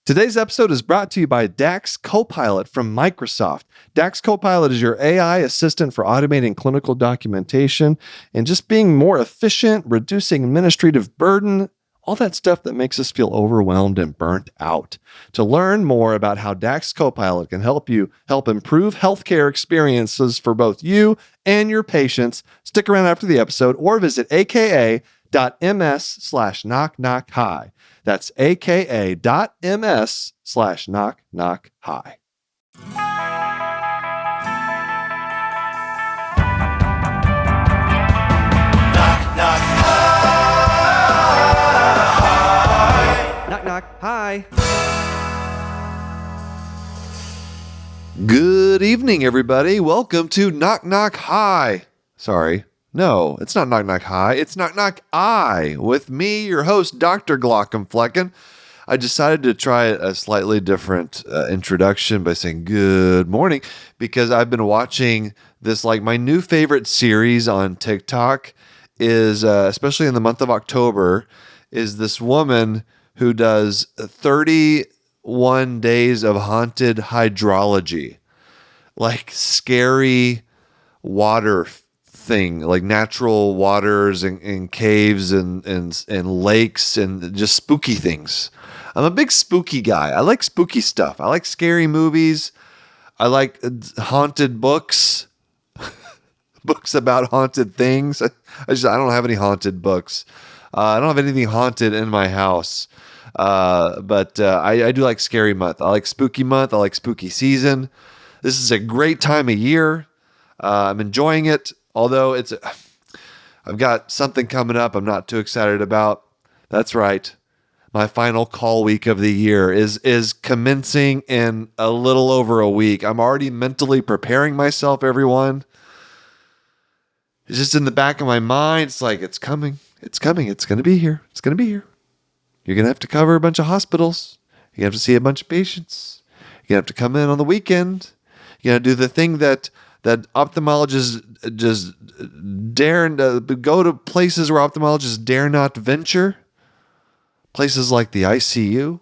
Today's episode is brought to you by DAX Copilot from Microsoft. DAX Copilot is your AI assistant for automating clinical documentation and just being more efficient, reducing administrative burden, all that stuff that makes us feel overwhelmed and burnt out. To learn more about how DAX Copilot can help improve healthcare experiences for both you and your patients, stick around after the episode or visit aka.ms/knockknockhi. That's aka.ms/knockknockhi. Knock, knock, hi. Good evening, everybody. Welcome to Knock Knock Hi. Sorry. No, it's not Knock Knock Hi. It's Knock Knock I with me, your host, Dr. Glockenflecken. I decided to try a slightly different introduction by saying good morning because I've been watching this, like my new favorite series on TikTok is, especially in the month of October, is this woman who does 31 days of haunted hydrology, like scary water thing, like natural waters and caves and lakes and just spooky things. I'm a big spooky guy. I like spooky stuff. I like scary movies. I like haunted books, books about haunted things. I don't have any haunted books. I don't have anything haunted in my house. But I do like scary month. I like spooky month. I like spooky season. This is a great time of year. I'm enjoying it. Although I've got something coming up I'm not too excited about. That's right. My final call week of the year is commencing in a little over a week. I'm already mentally preparing myself, everyone. It's just in the back of my mind. It's like, it's coming. It's coming. It's going to be here. It's going to be here. You're going to have to cover a bunch of hospitals. You're going to have to see a bunch of patients. You're going to have to come in on the weekend. You're going to do the thing that ophthalmologists just dare go to places where ophthalmologists dare not venture. Places like the ICU,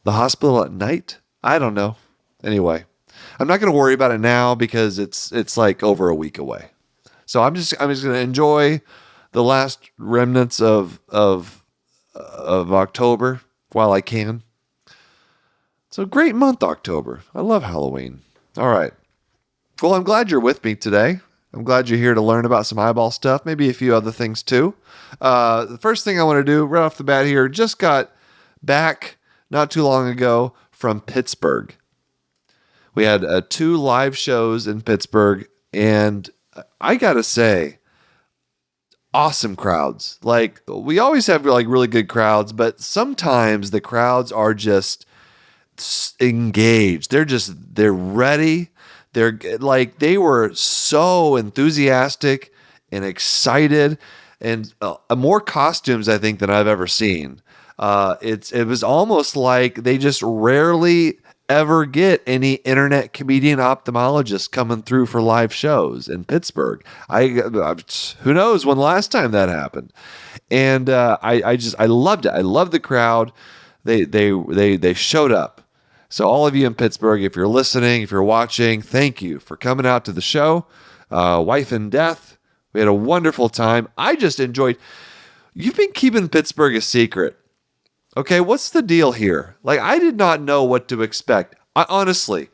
the hospital at night. I don't know. Anyway, I'm not going to worry about it now because it's like over a week away. So I'm just going to enjoy the last remnants of October while I can. It's a great month, October. I love Halloween. All right. Well, I'm glad you're with me today. I'm glad you're here to learn about some eyeball stuff, maybe a few other things too. The first thing I want to do right off the bat here, just got back not too long ago from Pittsburgh. We had 2 live shows in Pittsburgh, and I got to say, awesome crowds. Like, we always have like really good crowds, but sometimes the crowds are just engaged. They're ready. They're like, they were so enthusiastic and excited, and more costumes, I think, than I've ever seen. It was almost like they just rarely ever get any internet comedian ophthalmologists coming through for live shows in Pittsburgh. Who knows when the last time that happened? And I loved it. I loved the crowd. They showed up. So all of you in Pittsburgh, if you're listening, if you're watching, thank you for coming out to the show. Wife and Death. We had a wonderful time. I just enjoyed. You've been keeping Pittsburgh a secret. Okay, what's the deal here? Like, I did not know what to expect. Honestly,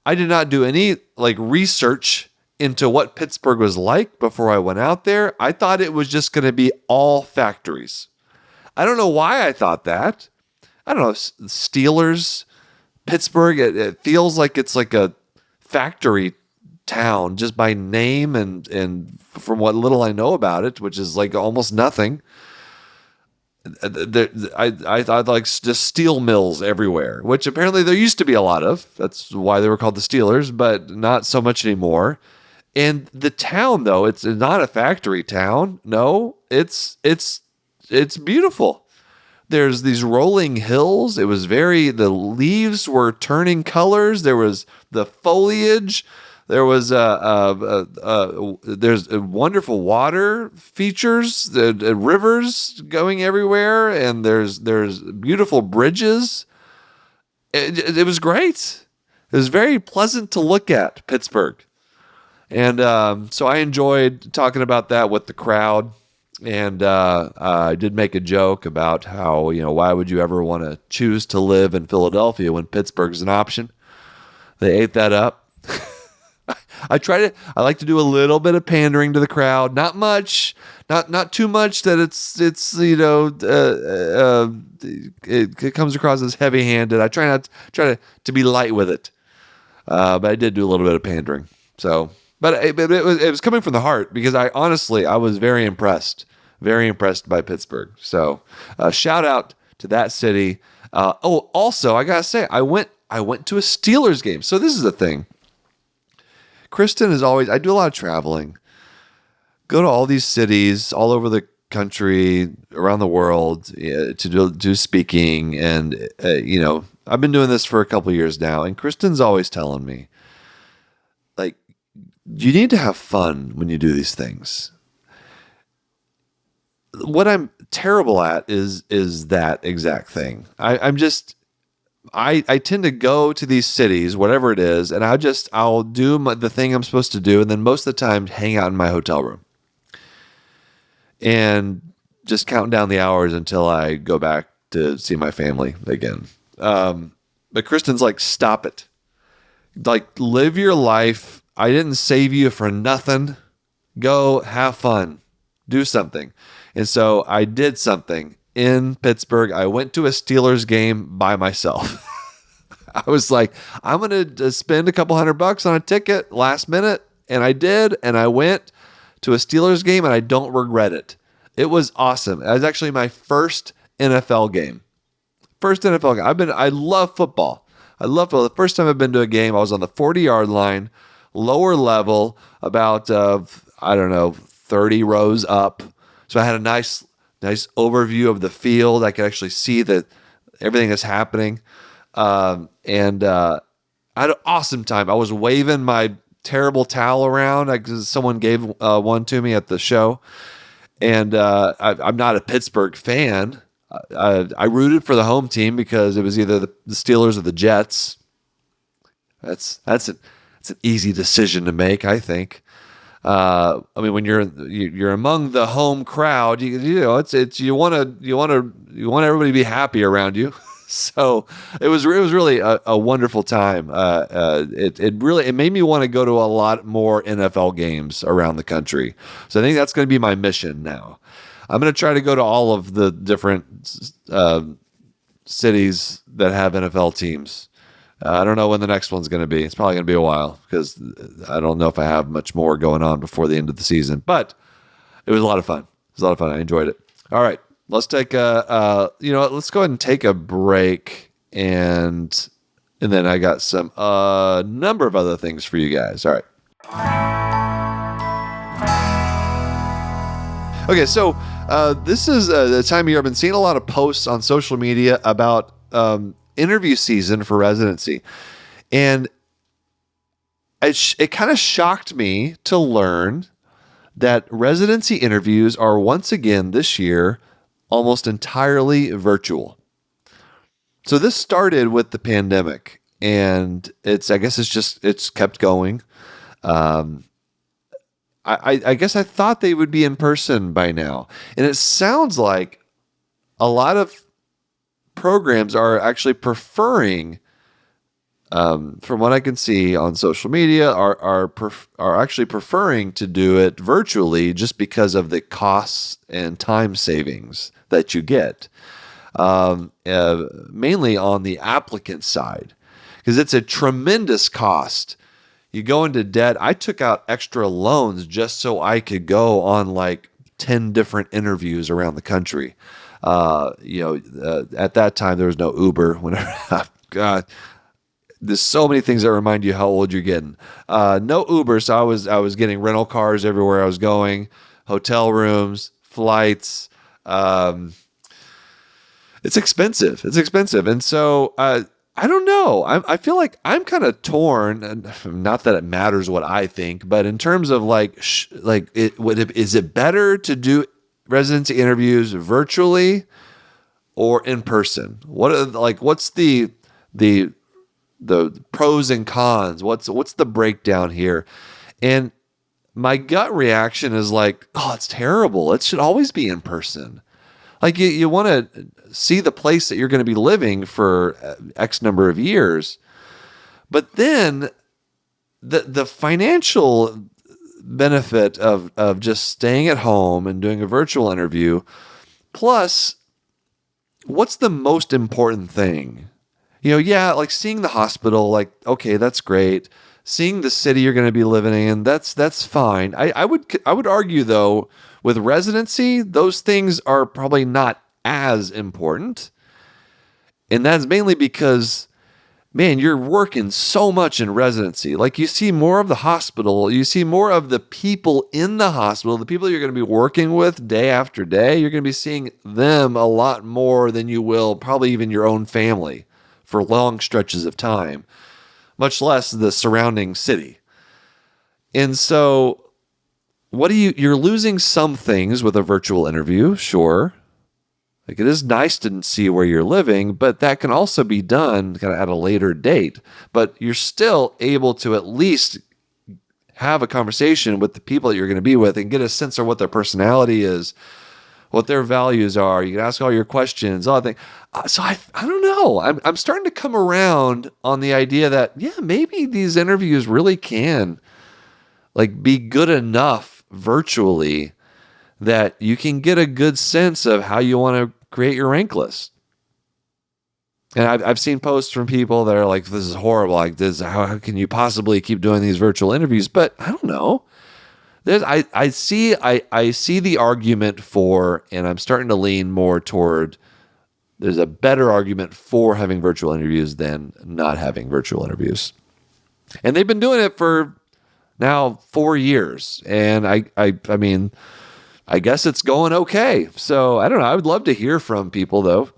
I did not do any research into what Pittsburgh was like before I went out there. I thought it was just going to be all factories. I don't know why I thought that. I don't know, Steelers, Pittsburgh, it feels like it's like a factory town just by name and from what little I know about it, which is like almost nothing. I thought like just steel mills everywhere, which apparently there used to be a lot of. That's why they were called the Steelers, but not so much anymore. And the town, though, it's not a factory town. No, it's beautiful. There's these rolling hills. The leaves were turning colors. There was the foliage. There was there's wonderful water features, rivers going everywhere, and there's beautiful bridges. It was great. It was very pleasant to look at, Pittsburgh. And so I enjoyed talking about that with the crowd. And I did make a joke about how, why would you ever want to choose to live in Philadelphia when Pittsburgh's an option? They ate that up. I like to do a little bit of pandering to the crowd, not much, not too much that it comes across as heavy-handed. I try to be light with it, but I did do a little bit of pandering. So, but it was coming from the heart because I was very impressed by Pittsburgh. So, shout out to that city. Also, I gotta say, I went to a Steelers game. So this is the thing. Kristen I do a lot of traveling, go to all these cities all over the country, around the world to do speaking. And, I've been doing this for a couple of years now. And Kristen's always telling me, like, you need to have fun when you do these things. What I'm terrible at is that exact thing. I tend to go to these cities, whatever it is, and I'll do the thing I'm supposed to do, and then most of the time hang out in my hotel room and just count down the hours until I go back to see my family again. But Kristen's like, stop it. Like, live your life. I didn't save you for nothing. Go have fun. Do something. And so I did something. In Pittsburgh, I went to a Steelers game by myself. I was like, I'm going to spend a couple $100 on a ticket last minute. And I did. And I went to a Steelers game and I don't regret it. It was awesome. It was actually my first NFL game. I love football. The first time I've been to a game, I was on the 40-yard line, lower level, about, 30 rows up. So I had a nice overview of the field. I could actually see that everything is happening. And I had an awesome time. I was waving my terrible towel around because someone gave one to me at the show. And I'm not a Pittsburgh fan. I rooted for the home team because it was either the Steelers or the Jets. That's an easy decision to make, I think. When you're among the home crowd, you want everybody to be happy around you. So it was really a wonderful time. It made me want to go to a lot more NFL games around the country. So I think that's going to be my mission now. I'm going to try to go to all of the different cities that have NFL teams. I don't know when the next one's going to be. It's probably going to be a while because I don't know if I have much more going on before the end of the season. But it was a lot of fun. I enjoyed it. All right, let's take let's go ahead and take a break, and then I got some number of other things for you guys. All right. Okay, so this is the time of year I've been seeing a lot of posts on social media about interview season for residency. And it kind of shocked me to learn that residency interviews are once again this year almost entirely virtual. So this started with the pandemic, and it's kept going. I guess I thought they would be in person by now. And it sounds like a lot of programs are actually preferring, from what I can see on social media, are actually preferring to do it virtually just because of the costs and time savings that you get, mainly on the applicant side, because it's a tremendous cost. You go into debt. I took out extra loans just so I could go on like 10 different interviews around the country. At that time there was no Uber. God, there's so many things that remind you how old you're getting. No Uber, so I was getting rental cars everywhere I was going, hotel rooms, flights. It's expensive. And so I don't know. I feel like I'm kind of torn, and not that it matters what I think, but in terms of is it better to do residency interviews virtually or in person? What's the pros and cons? What's the breakdown here? And my gut reaction is like, oh, it's terrible. It should always be in person. Like you want to see the place that you're going to be living for X number of years. But then the financial benefit of just staying at home and doing a virtual interview, plus what's the most important thing? Like seeing the hospital, like, okay, that's great. Seeing the city you're going to be living in, that's fine. I would argue though, with residency, those things are probably not as important. And that's mainly because, man, you're working so much in residency. Like you see more of the hospital, you see more of the people in the hospital, the people you're going to be working with day after day. You're going to be seeing them a lot more than you will probably even your own family for long stretches of time, much less the surrounding city. And so you're losing some things with a virtual interview, sure. Like it is nice to see where you're living, but that can also be done kind of at a later date. But you're still able to at least have a conversation with the people that you're going to be with and get a sense of what their personality is, what their values are. You can ask all your questions, all that thing. So I don't know. I'm starting to come around on the idea that, yeah, maybe these interviews really can like be good enough virtually that you can get a good sense of how you want to create your rank list. And I've seen posts from people that are like, this is horrible. Like this, how can you possibly keep doing these virtual interviews? But I don't know. I see the argument for, and I'm starting to lean more toward, there's a better argument for having virtual interviews than not having virtual interviews. And they've been doing it for now 4 years. And I mean, I guess it's going okay. So I don't know. I would love to hear from people though.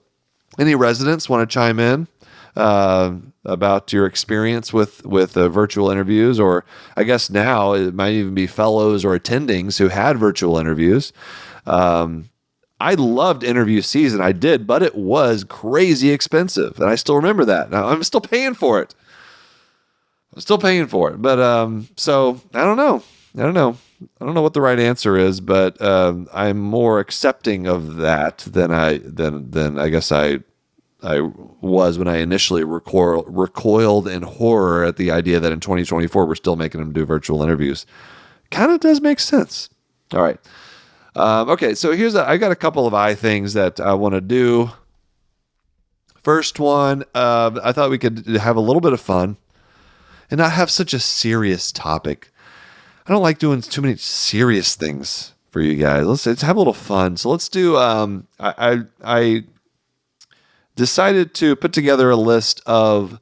Any residents want to chime in about your experience with virtual interviews, or I guess now it might even be fellows or attendings who had virtual interviews. I loved interview season. I did, but it was crazy expensive. And I still remember that. Now I'm still paying for it. But so I don't know. I don't know what the right answer is, but I'm more accepting of that than I guess I was when I initially recoiled in horror at the idea that in 2024 we're still making them do virtual interviews. Kind of does make sense. All right. Okay, so I got a couple of things that I want to do. First one, I thought we could have a little bit of fun and not have such a serious topic. I don't like doing too many serious things for you guys. Let's have a little fun. So let's do, I decided to put together a list of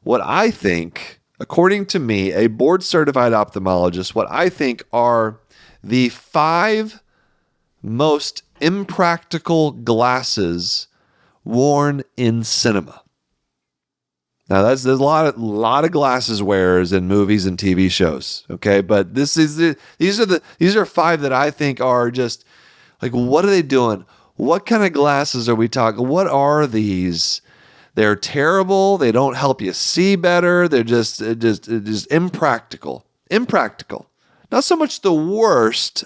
what I think, according to me, a board-certified ophthalmologist, what I think are the 5 most impractical glasses worn in cinema. Now there's a lot of glasses wearers in movies and TV shows, okay? But these are 5 that I think are just like, what are they doing? What kind of glasses are we talking? What are these? They're terrible. They don't help you see better. They're just impractical. Impractical. Not so much the worst,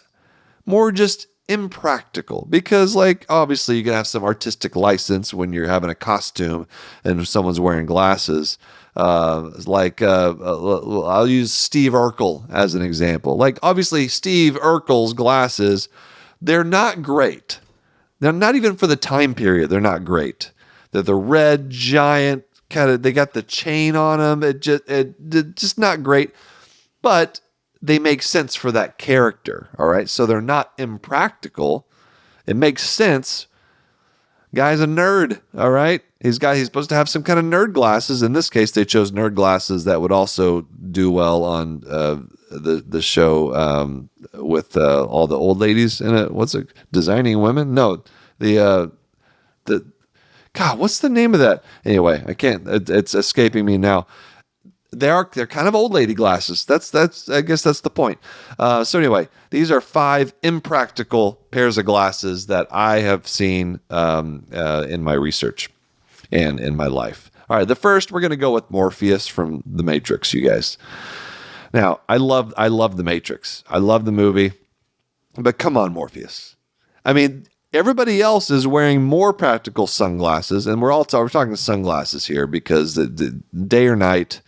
more just impractical, because like obviously you can have some artistic license when you're having a costume and someone's wearing glasses. I'll use Steve Urkel as an example. Like obviously Steve Urkel's glasses, they're not great. They're not even for the time period. They're not great. They're the red giant kind of. They got the chain on them. It just not great, but they make sense for that character, all right? So they're not impractical. It makes sense. Guy's a nerd, all right? He's supposed to have some kind of nerd glasses. In this case, they chose nerd glasses that would also do well on the show with all the old ladies in it. What's it? Designing Women? No, the God, what's the name of that? Anyway, I can't. It's escaping me now. They're kind of old lady glasses. I guess that's the point. So anyway, these are 5 impractical pairs of glasses that I have seen in my research and in my life. All right, the first we're going to go with Morpheus from The Matrix, you guys. Now, I love The Matrix. I love the movie, but come on, Morpheus. I mean, everybody else is wearing more practical sunglasses, and we're talking sunglasses here because the day or night.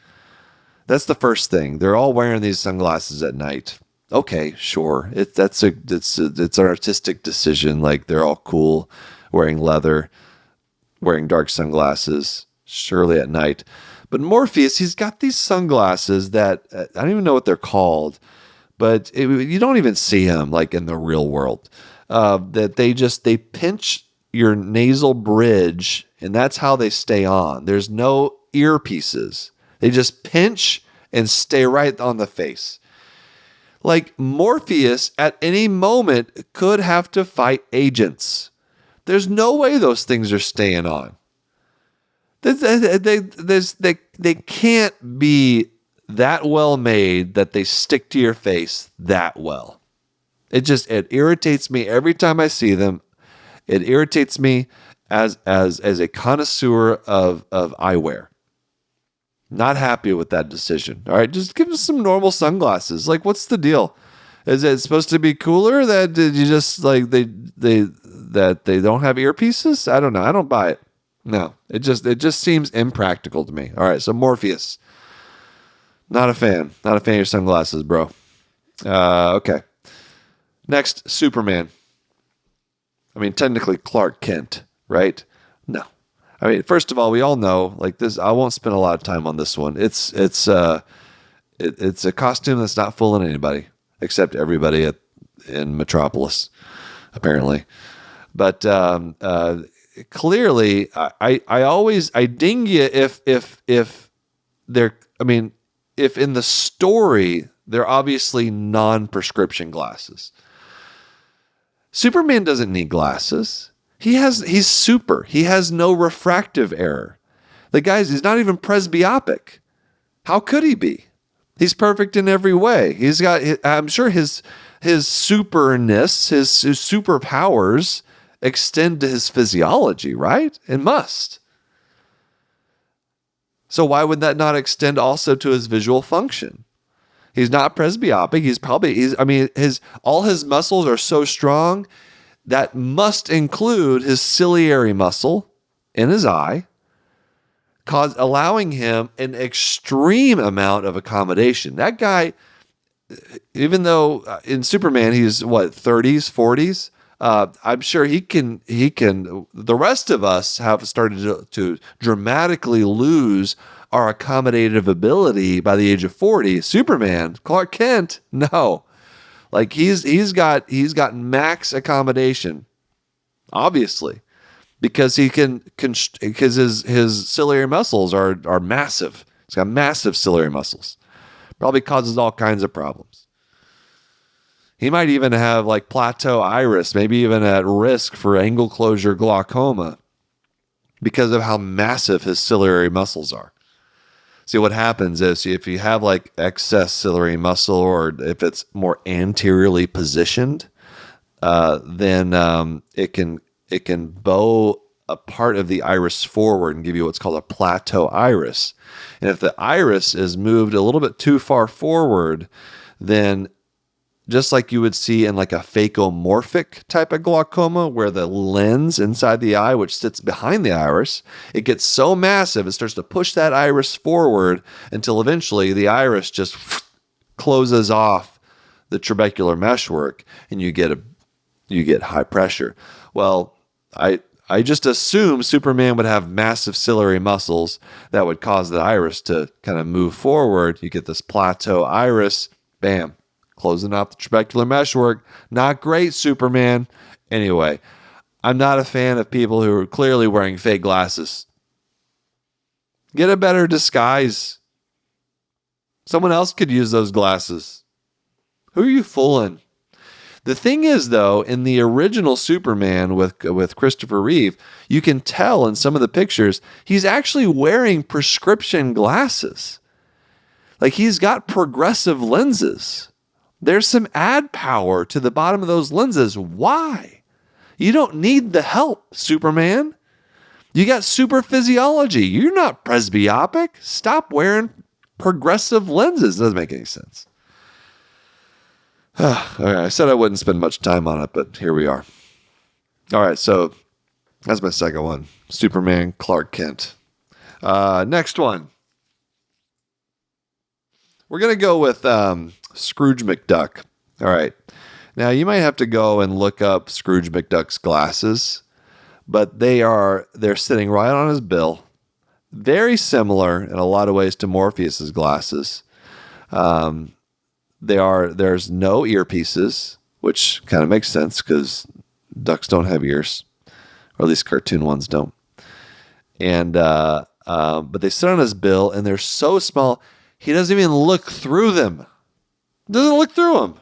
That's the first thing. They're all wearing these sunglasses at night. Okay, sure. It's an artistic decision. Like, they're all cool, wearing leather, wearing dark sunglasses, surely at night. But Morpheus, he's got these sunglasses that I don't even know what they're called, but you don't even see them like in the real world. That they pinch your nasal bridge, and that's how they stay on. There's no earpieces. They just pinch and stay right on the face. Like, Morpheus at any moment could have to fight agents. There's no way those things are staying on. They can't be that well made that they stick to your face that well. It irritates me every time I see them. It irritates me as a connoisseur of eyewear. Not happy with that decision. All right, just give us some normal sunglasses. Like, what's the deal? Is it supposed to be cooler that you just like they don't have earpieces? I don't know. I don't buy it. No, it just seems impractical to me. All right, so Morpheus, not a fan. Not a fan of your sunglasses, bro. Okay. Next, Superman. I mean, technically Clark Kent, right? No. I mean, first of all, we all know, like this. I won't spend a lot of time on this one. It's a costume that's not fooling anybody except everybody in Metropolis, apparently. But clearly, I ding you if they're. I mean, if in the story they're obviously non-prescription glasses. Superman doesn't need glasses. He's super. He has no refractive error. He's not even presbyopic. How could he be? He's perfect in every way. I'm sure his superness, his superpowers extend to his physiology, right? It must. So why would that not extend also to his visual function? He's not presbyopic. All his muscles are so strong. That must include his ciliary muscle in his eye, allowing him an extreme amount of accommodation. That guy, even though in Superman he's 30s, 40s, I'm sure he can. The rest of us have started to dramatically lose our accommodative ability by the age of 40. Superman, Clark Kent, no. Like he's got max accommodation, obviously, because because his ciliary muscles are massive. He's got massive ciliary muscles. Probably causes all kinds of problems. He might even have like plateau iris, maybe even at risk for angle closure glaucoma because of how massive his ciliary muscles are. See, what happens is if you have like excess ciliary muscle, or if it's more anteriorly positioned, then it can bow a part of the iris forward and give you what's called a plateau iris. And if the iris is moved a little bit too far forward, then just like you would see in like a phacomorphic type of glaucoma, where the lens inside the eye, which sits behind the iris, it gets so massive, it starts to push that iris forward until eventually the iris just closes off the trabecular meshwork, and you get high pressure. Well, I just assume Superman would have massive ciliary muscles that would cause the iris to kind of move forward. You get this plateau iris, bam. Closing off the trabecular meshwork. Not great, Superman. Anyway, I'm not a fan of people who are clearly wearing fake glasses. Get a better disguise. Someone else could use those glasses. Who are you fooling? The thing is, though, in the original Superman with Christopher Reeve, you can tell in some of the pictures, he's actually wearing prescription glasses. Like he's got progressive lenses. There's some ad power to the bottom of those lenses. Why? You don't need the help, Superman. You got super physiology. You're not presbyopic. Stop wearing progressive lenses. It doesn't make any sense. All right, I said I wouldn't spend much time on it, but here we are. All right, so that's my second one. Superman, Clark Kent. Next one. We're going to go with Scrooge McDuck. All right. Now, you might have to go and look up Scrooge McDuck's glasses, but they're sitting right on his bill. Very similar in a lot of ways to Morpheus's glasses. There's no earpieces, which kind of makes sense because ducks don't have ears, or at least cartoon ones don't. And but they sit on his bill, and they're so small, he doesn't even look through them. Doesn't look through them.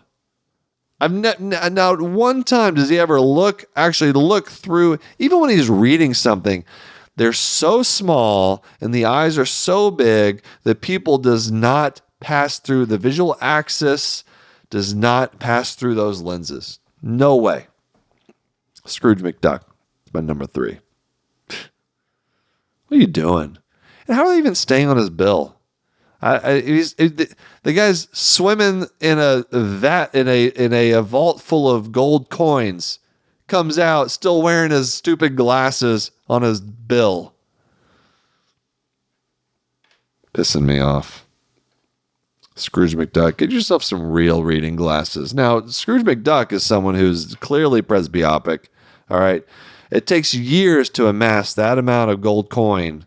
Not one time does he ever actually look through, even when he's reading something. They're so small, and the eyes are so big that pupil does not pass through, the visual axis does not pass through those lenses. No way. Scrooge McDuck is my number 3. What are you doing? And how are they even staying on his bill? The guy's swimming in a vat in a vault full of gold coins. Comes out still wearing his stupid glasses on his bill. Pissing me off. Scrooge McDuck, get yourself some real reading glasses. Now, Scrooge McDuck is someone who's clearly presbyopic. All right. It takes years to amass that amount of gold coin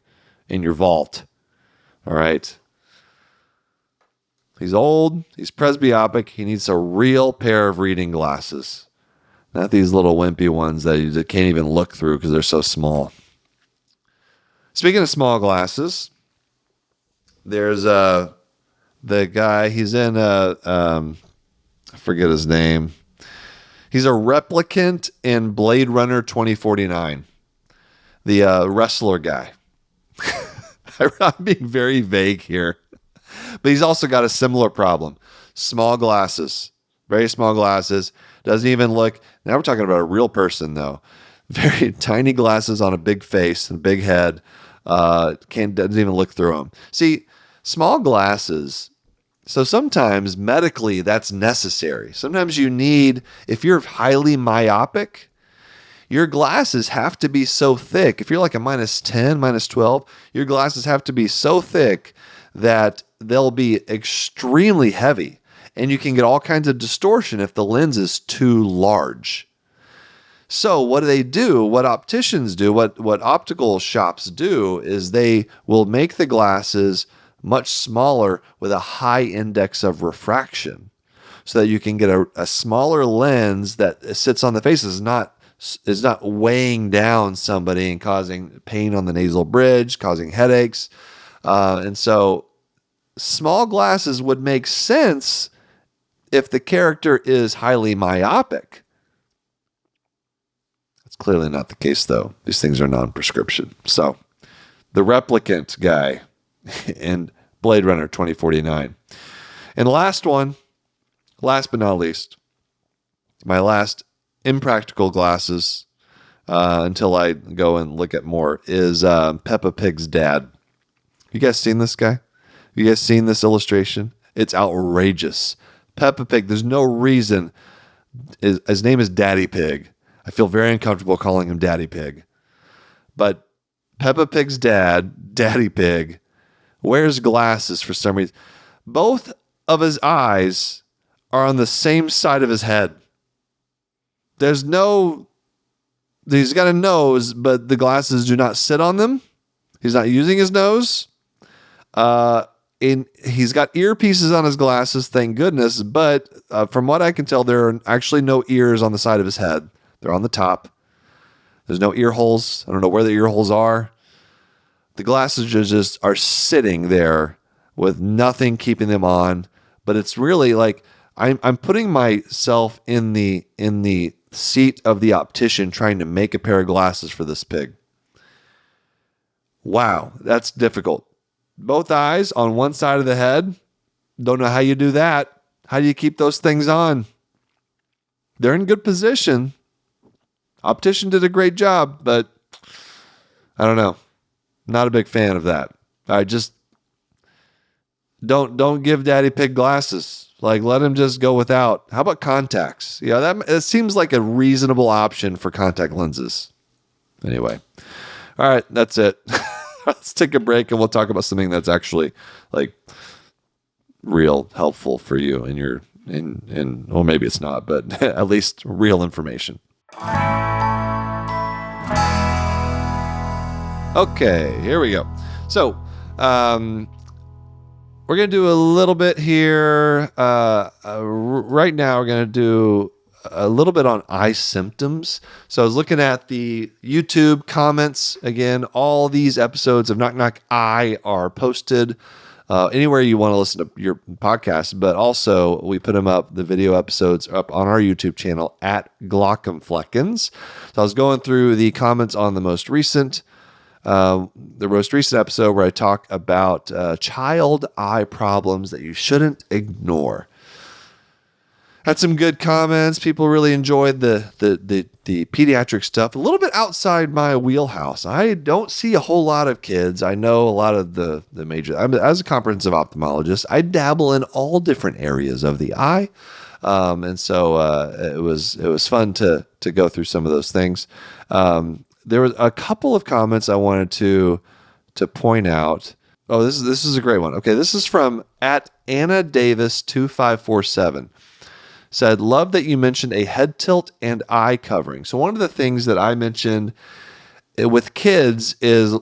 in your vault. All right. He's old. He's presbyopic. He needs a real pair of reading glasses. Not these little wimpy ones that you can't even look through because they're so small. Speaking of small glasses, there's the guy, he's in I forget his name. He's a replicant in Blade Runner 2049. The wrestler guy. I'm being very vague here. But he's also got a similar problem. Small glasses. Very small glasses. Doesn't even look... Now we're talking about a real person, though. Very tiny glasses on a big face and big head. Doesn't even look through them. See, small glasses... So sometimes medically that's necessary. Sometimes you need... If you're highly myopic, your glasses have to be so thick. If you're like a -10, -12, your glasses have to be so thick that they'll be extremely heavy. And you can get all kinds of distortion if the lens is too large. So what do? What opticians do, what optical shops do is they will make the glasses much smaller with a high index of refraction so that you can get a smaller lens that sits on the face, is not weighing down somebody and causing pain on the nasal bridge, causing headaches. And so small glasses would make sense if the character is highly myopic. That's clearly not the case, though. These things are non-prescription. So the replicant guy in Blade Runner 2049. And last one, last but not least, my last impractical glasses until I go and look at more is Peppa Pig's dad. You guys seen this guy? You guys seen this illustration? It's outrageous. Peppa Pig, there's no reason. His name is Daddy Pig. I feel very uncomfortable calling him Daddy Pig. But Peppa Pig's dad, Daddy Pig, wears glasses for some reason. Both of his eyes are on the same side of his head. He's got a nose, but the glasses do not sit on them. He's not using his nose. He's got earpieces on his glasses, thank goodness. But from what I can tell, there are actually no ears on the side of his head. They're on the top. There's no ear holes. I don't know where the ear holes are. The glasses just are sitting there with nothing keeping them on. But it's really like, I'm putting myself in the seat of the optician trying to make a pair of glasses for this pig. Wow, that's difficult. Both eyes on one side of the head. Don't know how you do that. How do you keep those things on? They're in good position. Optician did a great job, but I don't know. Not a big fan of that. I just don't give Daddy Pig glasses. Like, let him just go without. How about contacts? Yeah, that it seems like a reasonable option for contact lenses. Anyway, all right, that's it. Let's take a break and we'll talk about something that's actually like real helpful for you in your well, maybe it's not, but at least real information. Okay, here we go. So, we're going to do a little bit here. Right now, we're going to do a little bit on eye symptoms. So I was looking at the YouTube comments. Again, all these episodes of Knock Knock Eye are posted anywhere you want to listen to your podcast, but also we put them up, the video episodes up on our YouTube channel at Glock'emfleckens. So I was going through the comments on the most recent episode where I talk about child eye problems that you shouldn't ignore. Had some good comments. People really enjoyed the pediatric stuff. A little bit outside my wheelhouse. I don't see a whole lot of kids. I know a lot of the major. As a comprehensive ophthalmologist, I dabble in all different areas of the eye, and so it was fun to go through some of those things. There was a couple of comments I wanted to point out. Oh, this is a great one. Okay, this is from @AnnaDavis2547. Said, love that you mentioned a head tilt and eye covering. So one of the things that I mentioned with kids is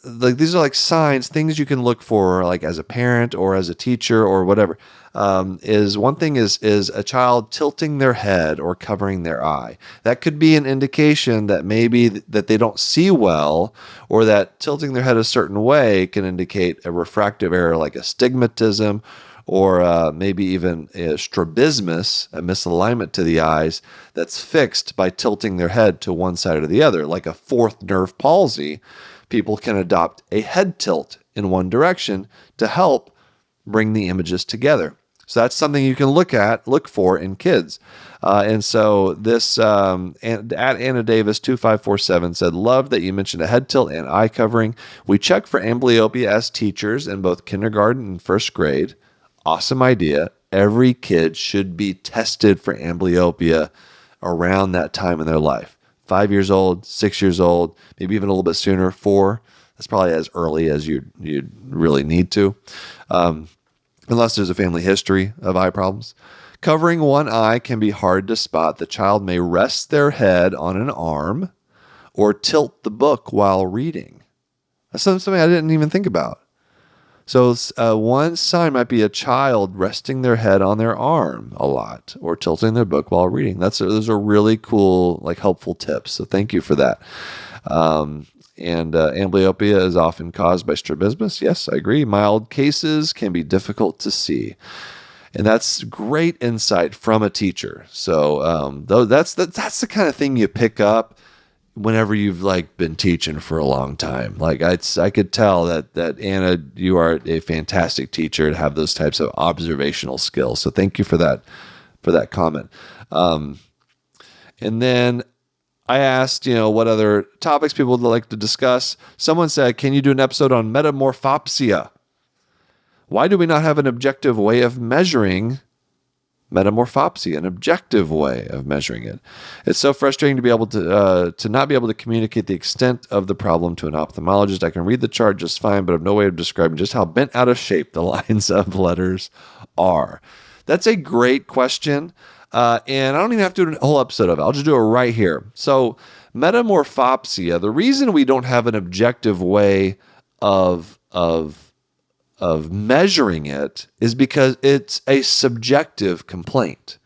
like these are like signs, things you can look for, like as a parent or as a teacher or whatever. Is one thing is a child tilting their head or covering their eye. That could be an indication that maybe that they don't see well, or that tilting their head a certain way can indicate a refractive error like astigmatism, or maybe even a strabismus, a misalignment to the eyes that's fixed by tilting their head to one side or the other. Like a fourth nerve palsy, people can adopt a head tilt in one direction to help bring the images together. So that's something you can look for in kids. And so this @AnnaDavis2547 said, love that you mentioned a head tilt and eye covering. We check for amblyopia as teachers in both kindergarten and first grade. Awesome idea. Every kid should be tested for amblyopia around that time in their life. 5 years old, 6 years old, maybe even a little bit sooner, 4. That's probably as early as you'd really need to, unless there's a family history of eye problems. Covering one eye can be hard to spot. The child may rest their head on an arm or tilt the book while reading. That's something I didn't even think about. So one sign might be a child resting their head on their arm a lot or tilting their book while reading. Those are really cool, like helpful tips. So thank you for that. And amblyopia is often caused by strabismus. Yes, I agree. Mild cases can be difficult to see. And that's great insight from a teacher. So though that's the kind of thing you pick up whenever you've like been teaching for a long time. Like I could tell that Anna, you are a fantastic teacher to have those types of observational skills. So thank you for that comment. And then I asked, what other topics people would like to discuss. Someone said, can you do an episode on metamorphopsia? Why do we not have an objective way of measuring metamorphopsia, an objective way of measuring it? It's so frustrating to be able to not be able to communicate the extent of the problem to an ophthalmologist. I can read the chart just fine, but I have no way of describing just how bent out of shape the lines of letters are. That's a great question, and I don't even have to do a whole episode of it. I'll just do it right here. So metamorphopsia, the reason we don't have an objective way of measuring it is because it's a subjective complaint.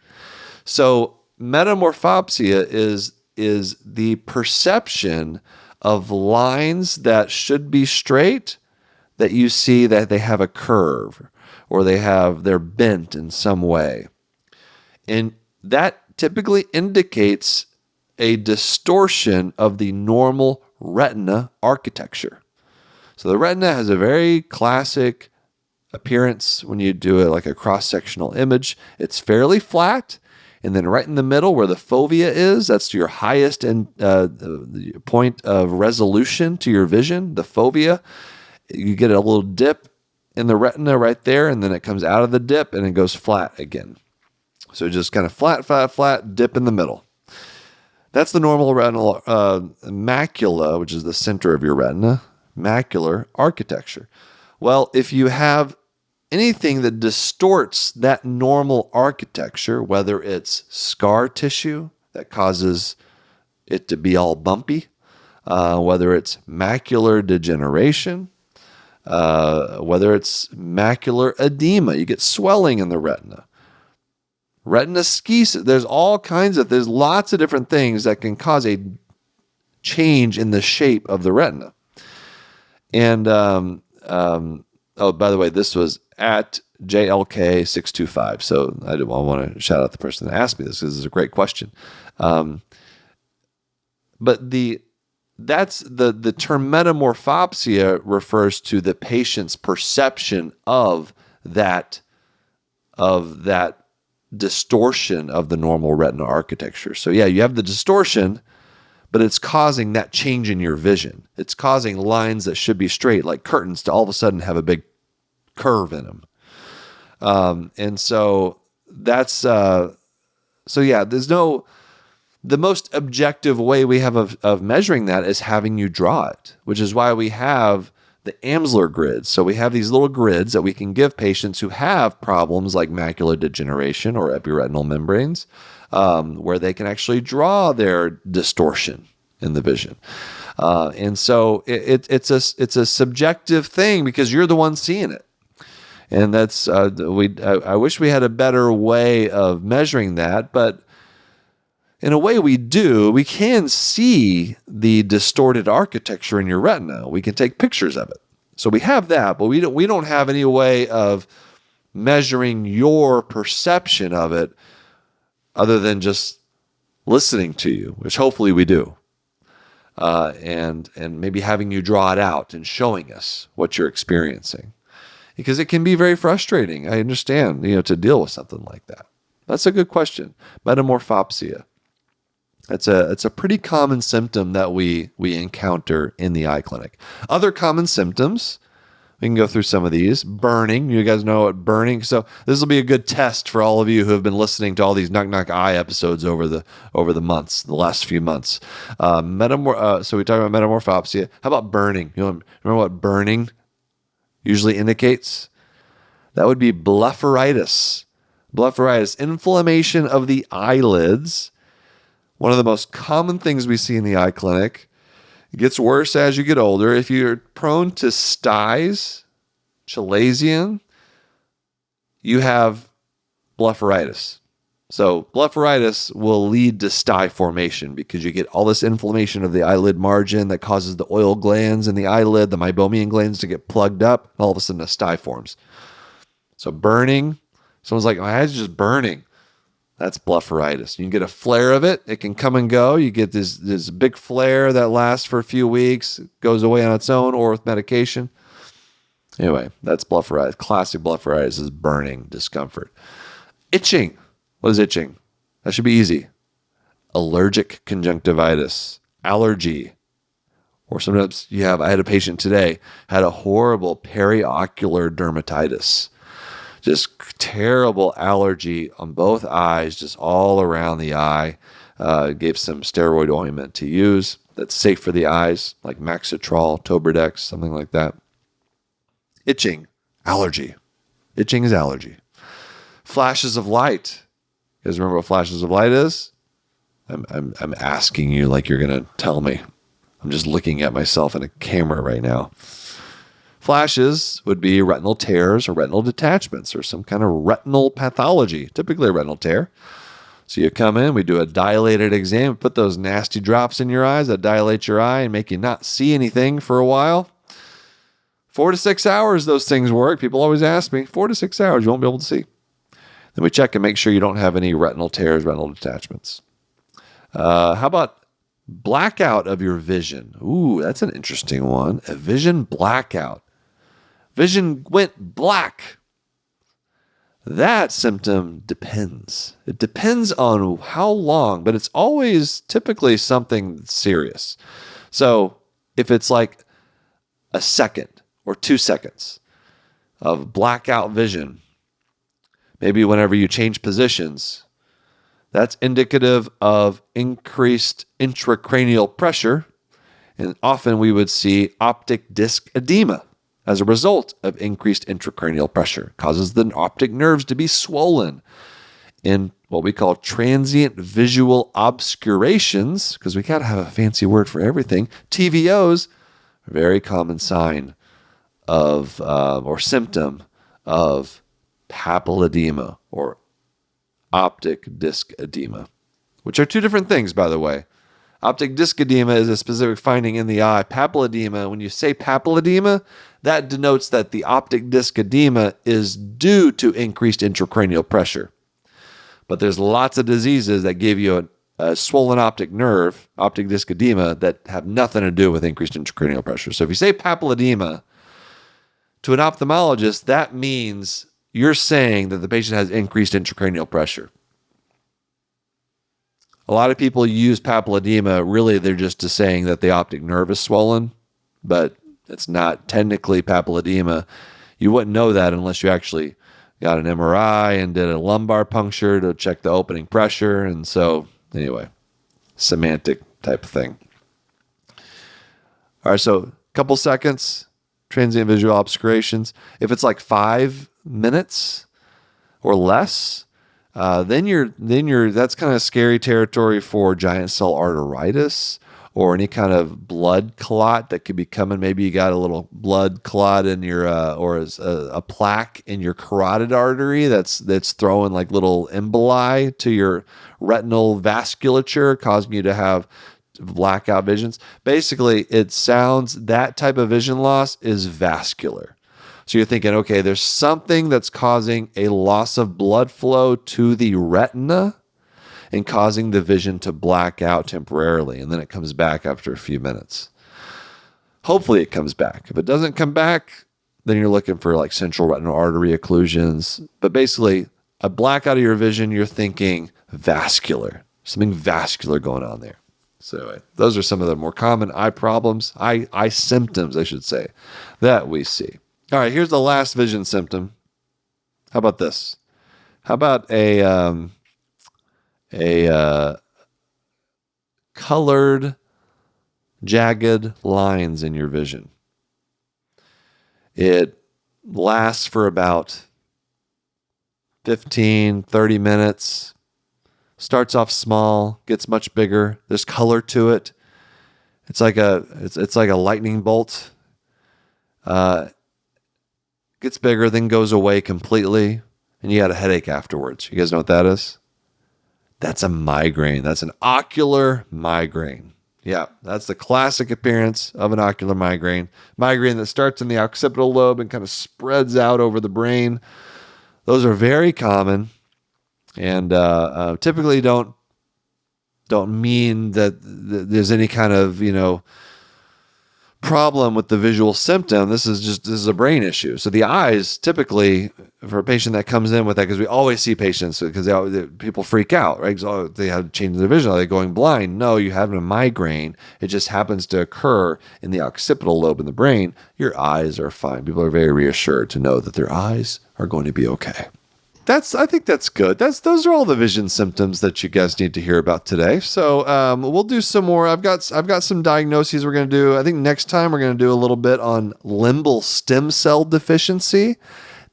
So metamorphopsia is the perception of lines that should be straight that you see that they have a curve or they're bent in some way. And that typically indicates a distortion of the normal retina architecture. So the retina has a very classic appearance when you do it like a cross-sectional image. It's fairly flat, and then right in the middle where the fovea is, that's your highest point of resolution to your vision, the fovea. You get a little dip in the retina right there, and then it comes out of the dip and it goes flat again. So just kind of flat, dip in the middle. That's the normal retinal macula, which is the center of your retina, macular architecture. Well, if you have anything that distorts that normal architecture, whether it's scar tissue that causes it to be all bumpy, whether it's macular degeneration, whether it's macular edema, you get swelling in the retina. Retinoschisis, there's lots of different things that can cause a change in the shape of the retina. And, oh, by the way, this was at JLK625. So I want to shout out the person that asked me this because it's a great question. But that's the term metamorphopsia refers to the patient's perception of that distortion of the normal retina architecture. So yeah, you have the distortion, but it's causing that change in your vision. It's causing lines that should be straight, like curtains, to all of a sudden have a big curve in them. And so that's, the most objective way we have of measuring that is having you draw it, which is why we have the Amsler grids. So we have these little grids that we can give patients who have problems like macular degeneration or epiretinal membranes, where they can actually draw their distortion in the vision. And so it's a subjective thing because you're the one seeing it. And that's I wish we had a better way of measuring that, but in a way we do. We can see the distorted architecture in your retina. We can take pictures of it. So we have that, but we don't have any way of measuring your perception of it other than just listening to you, which hopefully we do. And maybe having you draw it out and showing us what you're experiencing. Because it can be very frustrating. I understand, to deal with something like that. That's a good question. Metamorphopsia. It's a pretty common symptom that we encounter in the eye clinic. Other common symptoms, we can go through some of these. Burning. You guys know what burning. So this will be a good test for all of you who have been listening to all these Knock Knock Eye episodes over the months, the last few months. So we talk about metamorphopsia. How about burning? Remember what burning usually indicates? That would be blepharitis. Blepharitis, inflammation of the eyelids. One of the most common things we see in the eye clinic. It gets worse as you get older. If you're prone to styes, chalazion, you have blepharitis. So blepharitis will lead to stye formation because you get all this inflammation of the eyelid margin that causes the oil glands in the eyelid, the meibomian glands, to get plugged up. And all of a sudden a stye forms. So burning, someone's like, my eyes are just burning. That's blepharitis. You can get a flare of it. It can come and go. You get this big flare that lasts for a few weeks, goes away on its own or with medication. Anyway, that's blepharitis. Classic blepharitis is burning, discomfort. Itching. What is itching? That should be easy. Allergic conjunctivitis, allergy. Or sometimes I had a patient today, had a horrible periocular dermatitis. Just terrible allergy on both eyes, just all around the eye. Gave some steroid ointment to use that's safe for the eyes, like Maxitrol, Tobradex, something like that. Itching, allergy. Itching is allergy. Flashes of light. You guys remember what flashes of light is? I'm asking you like you're going to tell me. I'm just looking at myself in a camera right now. Flashes would be retinal tears or retinal detachments or some kind of retinal pathology, typically a retinal tear. So you come in, we do a dilated exam, put those nasty drops in your eyes that dilate your eye and make you not see anything for a while. 4 to 6 hours those things work. People always ask me, 4 to 6 hours, you won't be able to see. Then we check and make sure you don't have any retinal tears, retinal detachments. How about blackout of your vision? Ooh, that's an interesting one. A vision blackout. Vision went black. That symptom depends. It depends on how long, but it's always typically something serious. So if it's like a second or 2 seconds of blackout vision, maybe whenever you change positions, that's indicative of increased intracranial pressure, and often we would see optic disc edema as a result of increased intracranial pressure. It causes the optic nerves to be swollen. In what we call transient visual obscurations, because we got to have a fancy word for everything, TVOs, a very common sign of or symptom of papilledema or optic disc edema, which are 2 different things, by the way. Optic disc edema is a specific finding in the eye. Papilledema, when you say papilledema, that denotes that the optic disc edema is due to increased intracranial pressure. But there's lots of diseases that give you a swollen optic nerve, optic disc edema, that have nothing to do with increased intracranial pressure. So if you say papilledema to an ophthalmologist, that means you're saying that the patient has increased intracranial pressure. A lot of people use papilledema, really they're just saying that the optic nerve is swollen, but it's not technically papilledema. You wouldn't know that unless you actually got an MRI and did a lumbar puncture to check the opening pressure. And so, anyway, semantic type of thing. All right, so a couple seconds, transient visual obscurations. If it's like 5 minutes or less, then that's kind of scary territory for giant cell arteritis or any kind of blood clot that could be coming. Maybe you got a little blood clot in your or a plaque in your carotid artery that's throwing like little emboli to your retinal vasculature, causing you to have blackout visions. Basically, it sounds that type of vision loss is vascular. So you're thinking, okay, there's something that's causing a loss of blood flow to the retina and causing the vision to black out temporarily, and then it comes back after a few minutes. Hopefully it comes back. If it doesn't come back, then you're looking for like central retinal artery occlusions. But basically, a blackout of your vision, you're thinking vascular, something vascular going on there. So anyway, those are some of the more common eye problems, eye symptoms, I should say, that we see. All right, here's the last vision symptom. How about this? How about a colored, jagged lines in your vision? It lasts for about 15, 30 minutes. Starts off small, gets much bigger. There's color to it. It's like a lightning bolt. Gets bigger, then goes away completely, and you got a headache afterwards. You guys know what that is? That's a migraine. That's an ocular migraine. Yeah, that's the classic appearance of an ocular migraine. Migraine that starts in the occipital lobe and kind of spreads out over the brain. Those are very common, and typically don't mean that there's any kind of, problem with the visual symptom. This is a brain issue. So the eyes, typically for a patient that comes in with that, because we always see patients because people freak out, right? Because they have changed their vision. Are they going blind? No, you have a migraine. It just happens to occur in the occipital lobe in the brain. Your eyes are fine. People are very reassured to know that their eyes are going to be okay. I think that's good. Those are all the vision symptoms that you guys need to hear about today. So we'll do some more. I've got some diagnoses we're going to do. I think next time we're going to do a little bit on limbal stem cell deficiency.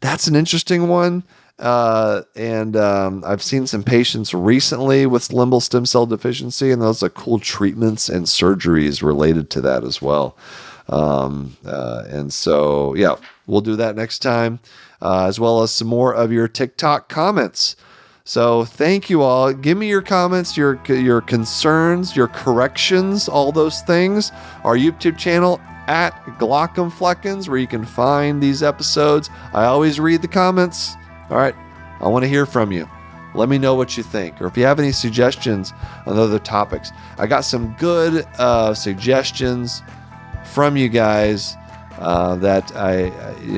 That's an interesting one. And I've seen some patients recently with limbal stem cell deficiency, and those are cool treatments and surgeries related to that as well. And so, yeah, we'll do that next time. As well as some more of your TikTok comments. So thank you all. Give me your comments, your concerns, your corrections, all those things. Our YouTube channel at Glaucomfleckens, where you can find these episodes. I always read the comments. All right. I want to hear from you. Let me know what you think, or if you have any suggestions on other topics. I got some good suggestions from you guys that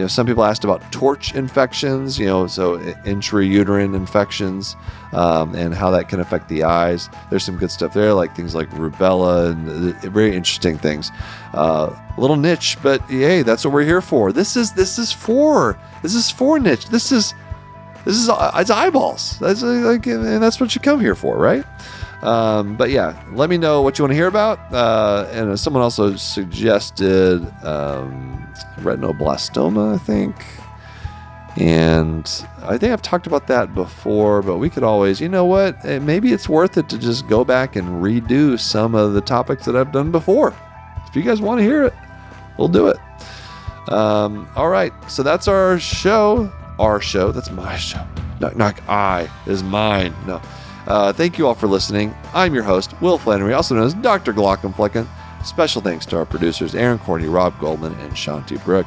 some people asked about torch infections, so intrauterine infections, and how that can affect the eyes. There's some good stuff there, like things like rubella and very interesting things. A little niche, but hey, that's what we're here for. This is for niche. This is it's eyeballs. That's and that's what you come here for, right? But yeah, let me know what you want to hear about. And someone also suggested retinoblastoma, I think. And I think I've talked about that before, but we could always, maybe it's worth it to just go back and redo some of the topics that I've done before. If you guys want to hear it, we'll do it. All right, so that's our show. That's my show. Knock I is mine. No. Thank you all for listening. I'm your host, Will Flannery, also known as Dr. Glockenflecken. Special thanks to our producers, Aaron Corney, Rob Goldman, and Shanti Brook.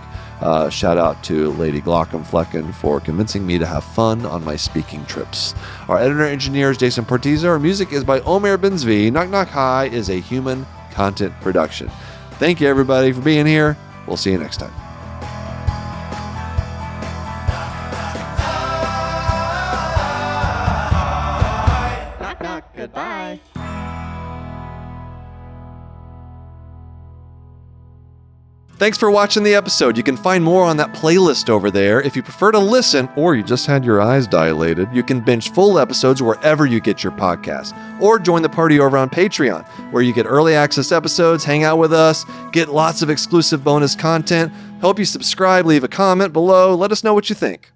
Shout out to Lady Glockenflecken for convincing me to have fun on my speaking trips. Our editor-engineer is Jason Portiza. Our music is by Omer Benzvi. Knock Hi is a human content production. Thank you, everybody, for being here. We'll see you next time. Goodbye. Thanks for watching the episode. You can find more on that playlist over there. If you prefer to listen, or you just had your eyes dilated, you can binge full episodes wherever you get your podcasts. Or join the party over on Patreon, where you get early access episodes, hang out with us, get lots of exclusive bonus content. Hope you subscribe, leave a comment below. Let us know what you think.